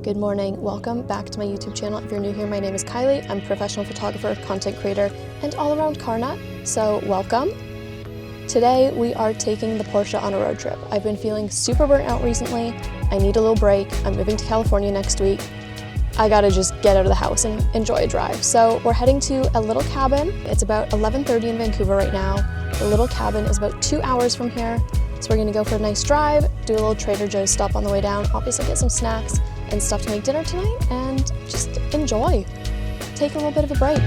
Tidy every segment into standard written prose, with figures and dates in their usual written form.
Good morning, welcome back to my YouTube channel. If you're new here, my name is Kylie. I'm a professional photographer, content creator, and all-around car nut, so welcome. Today, we are taking the Porsche on a road trip. I've been feeling super burnt out recently. I need a little break. I'm moving to California next week. I gotta just get out of the house and enjoy a drive. So we're heading to a little cabin. It's about 11:30 in Vancouver right now. The little cabin is about 2 hours from here. So we're gonna go for a nice drive, do a little Trader Joe's stop on the way down, obviously get some snacks and stuff to make dinner tonight, and just enjoy. Take a little bit of a break.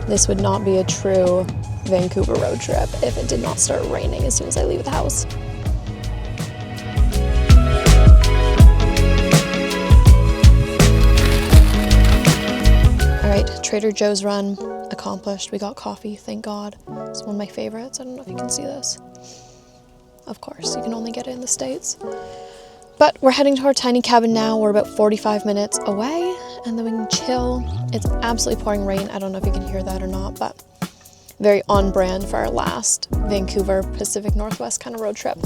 This would not be a true Vancouver road trip if it did not start raining as soon as I leave the house. All right, Trader Joe's run accomplished. We got coffee, thank God. It's one of my favorites. I don't know if you can see this. Of course, you can only get it in the States. But we're heading to our tiny cabin now. We're about 45 minutes away, and then we can chill. It's absolutely pouring rain. I don't know if you can hear that or not, but very on brand for our last Vancouver Pacific Northwest kind of road trip.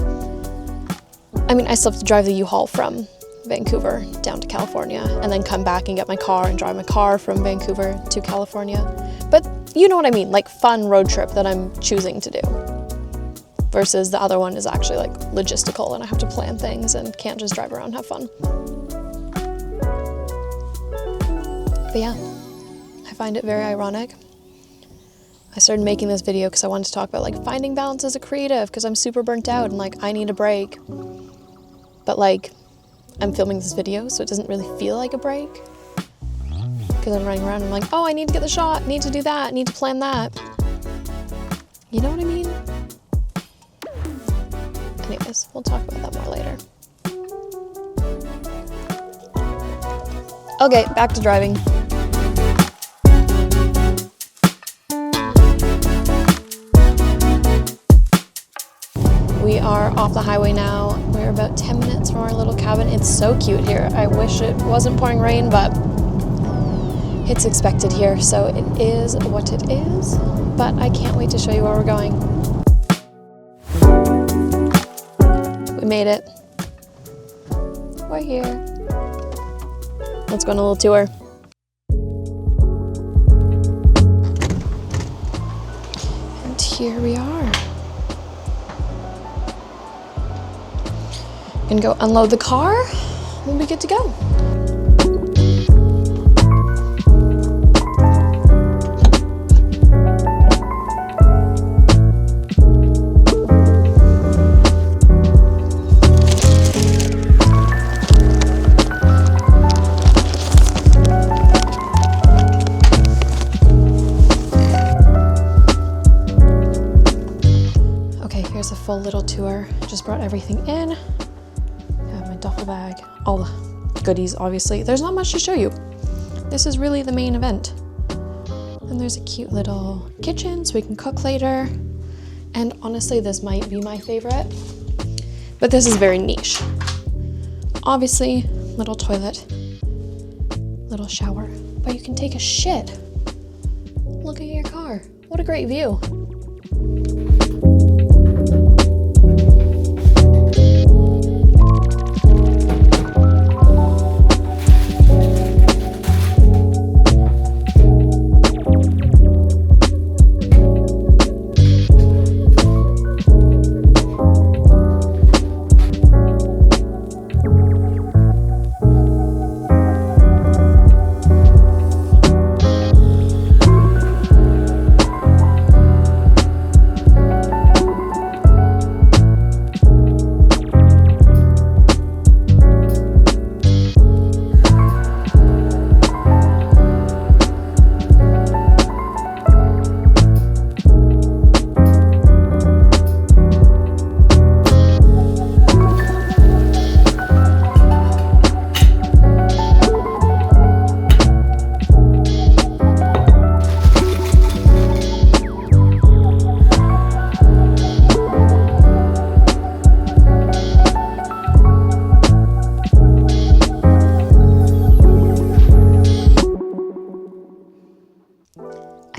I mean, I still have to drive the U-Haul from Vancouver down to California and then come back and get my car and drive my car from Vancouver to California. But you know what I mean, like fun road trip that I'm choosing to do. Versus the other one is actually like logistical and I have to plan things and can't just drive around and have fun. But yeah, I find it very ironic. I started making this video because I wanted to talk about like finding balance as a creative because I'm super burnt out and like I need a break. But like I'm filming this video so it doesn't really feel like a break. Because I'm running around and I'm like, oh, I need to get the shot, need to do that, need to plan that. You know what I mean? Anyways, we'll talk about that more later. Okay, back to driving. We are off the highway now. We're about 10 minutes from our little cabin. It's so cute here. I wish it wasn't pouring rain, but it's expected here, so it is what it is. But I can't wait to show you where we're going. We made it. We're here. Let's go on a little tour. And here we are. Gonna go unload the car. We'll be good to go. Here's a full little tour. Just brought everything in. I have my duffel bag, all the goodies, obviously. There's not much to show you. This is really the main event. And there's a cute little kitchen so we can cook later. And honestly, this might be my favorite, but this is very niche. Obviously, little toilet, little shower, but you can take a shit. Look at your car. What a great view.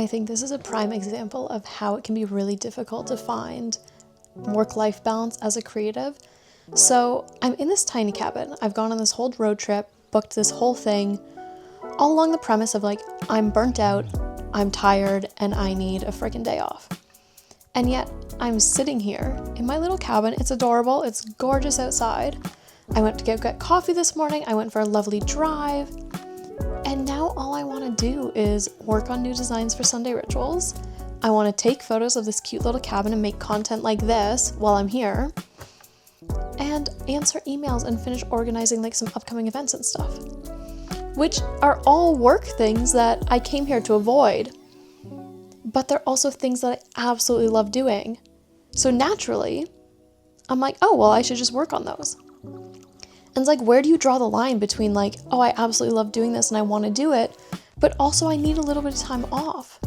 I think this is a prime example of how it can be really difficult to find work-life balance as a creative. So I'm in this tiny cabin. I've gone on this whole road trip, booked this whole thing, all along the premise of like, I'm burnt out, I'm tired, and I need a freaking day off. And yet I'm sitting here in my little cabin. It's adorable. It's gorgeous outside. I went to get coffee this morning. I went for a lovely drive. And now all I want to do is work on new designs for Sunday rituals. I want to take photos of this cute little cabin and make content like this while I'm here. And answer emails and finish organizing like some upcoming events and stuff. Which are all work things that I came here to avoid. But they're also things that I absolutely love doing. So naturally, I'm like, oh, well, I should just work on those. And it's like, where do you draw the line between like, oh, I absolutely love doing this and I want to do it, but also I need a little bit of time off.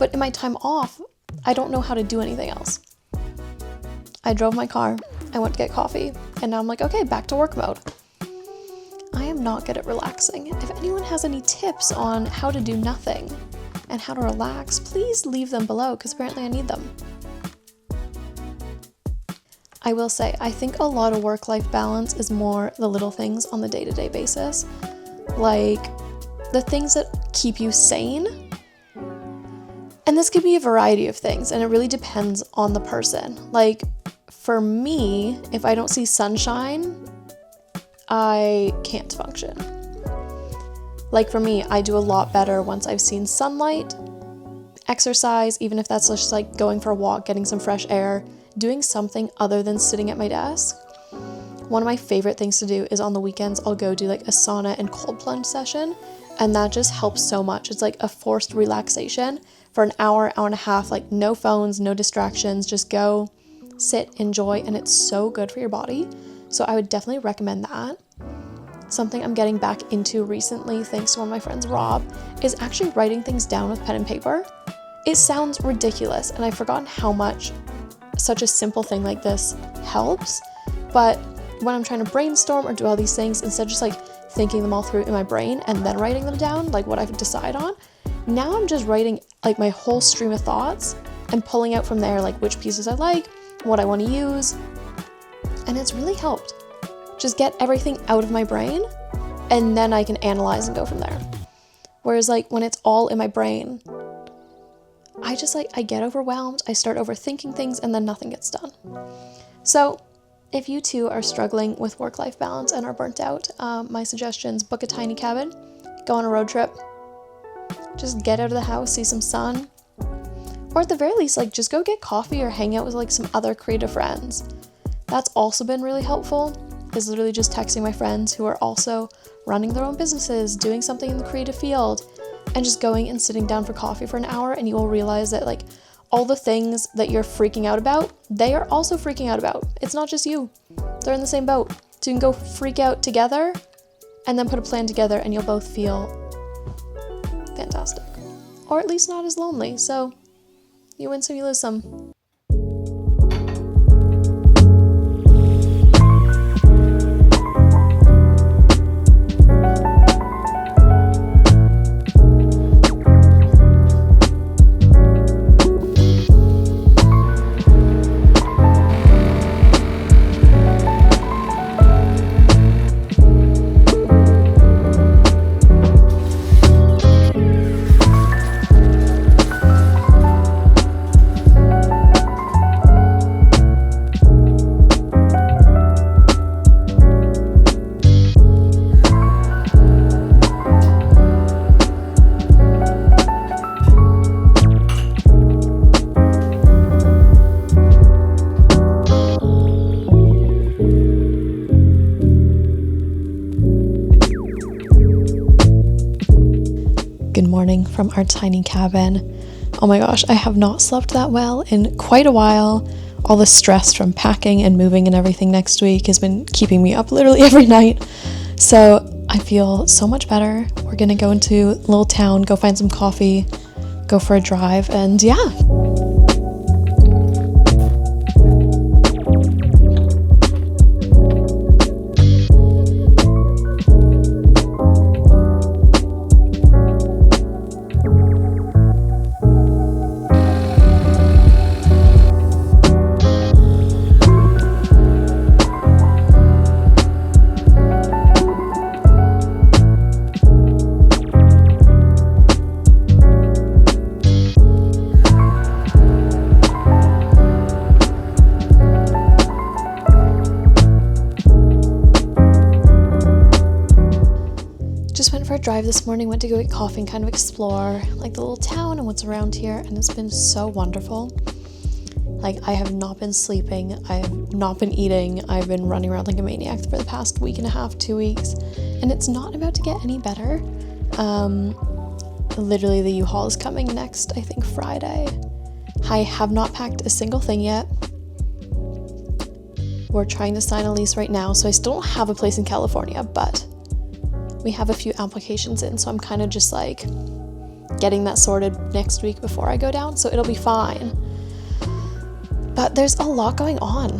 But in my time off, I don't know how to do anything else. I drove my car, I went to get coffee, and now I'm like, okay, back to work mode. I am not good at relaxing. If anyone has any tips on how to do nothing and how to relax, please leave them below because apparently I need them. I will say, I think a lot of work-life balance is more the little things on the day-to-day basis. Like the things that keep you sane. And this could be a variety of things, and it really depends on the person. Like for me, if I don't see sunshine, I can't function. Like for me, I do a lot better once I've seen sunlight, exercise, even if that's just like going for a walk, getting some fresh air, doing something other than sitting at my desk. One of my favorite things to do is on the weekends, I'll go do like a sauna and cold plunge session. And that just helps so much. It's like a forced relaxation for an hour, hour and a half, like no phones, no distractions, just go sit, enjoy. And it's so good for your body. So I would definitely recommend that. Something I'm getting back into recently, thanks to one of my friends, Rob, is actually writing things down with pen and paper. It sounds ridiculous, and I've forgotten how much such a simple thing like this helps. But when I'm trying to brainstorm or do all these things, instead of just like thinking them all through in my brain and then writing them down, like what I decide on, now I'm just writing like my whole stream of thoughts and pulling out from there like which pieces I like, what I want to use. And it's really helped. Just get everything out of my brain and then I can analyze and go from there. Whereas like when it's all in my brain, I get overwhelmed, I start overthinking things and then nothing gets done. So if you too are struggling with work-life balance and are burnt out, my suggestions: book a tiny cabin, go on a road trip, just get out of the house, see some sun, or at the very least, like just go get coffee or hang out with like some other creative friends. That's also been really helpful, is literally just texting my friends who are also running their own businesses, doing something in the creative field, and just going and sitting down for coffee for an hour, and you will realize that like all the things that you're freaking out about, they are also freaking out about. It's not just you. They're in the same boat. So you can go freak out together and then put a plan together and you'll both feel fantastic. Or at least not as lonely. So you win some, you lose some. Good morning from our tiny cabin. Oh my gosh, I have not slept that well in quite a while. All the stress from packing and moving and everything next week has been keeping me up literally every night. So I feel so much better. We're gonna go into a little town, go find some coffee, go for a drive, and yeah. our drive this morning, went to go get coffee and kind of explore like the little town and what's around here, and it's been so wonderful. Like, I have not been sleeping, I have not been eating, I've been running around like a maniac for the past week and a half, 2 weeks, and it's not about to get any better. Literally the U-Haul is coming next, I think Friday. I have not packed a single thing yet. We're trying to sign a lease right now, so I still don't have a place in California, but we have a few applications in, so I'm kind of just like getting that sorted next week before I go down, so it'll be fine. But there's a lot going on.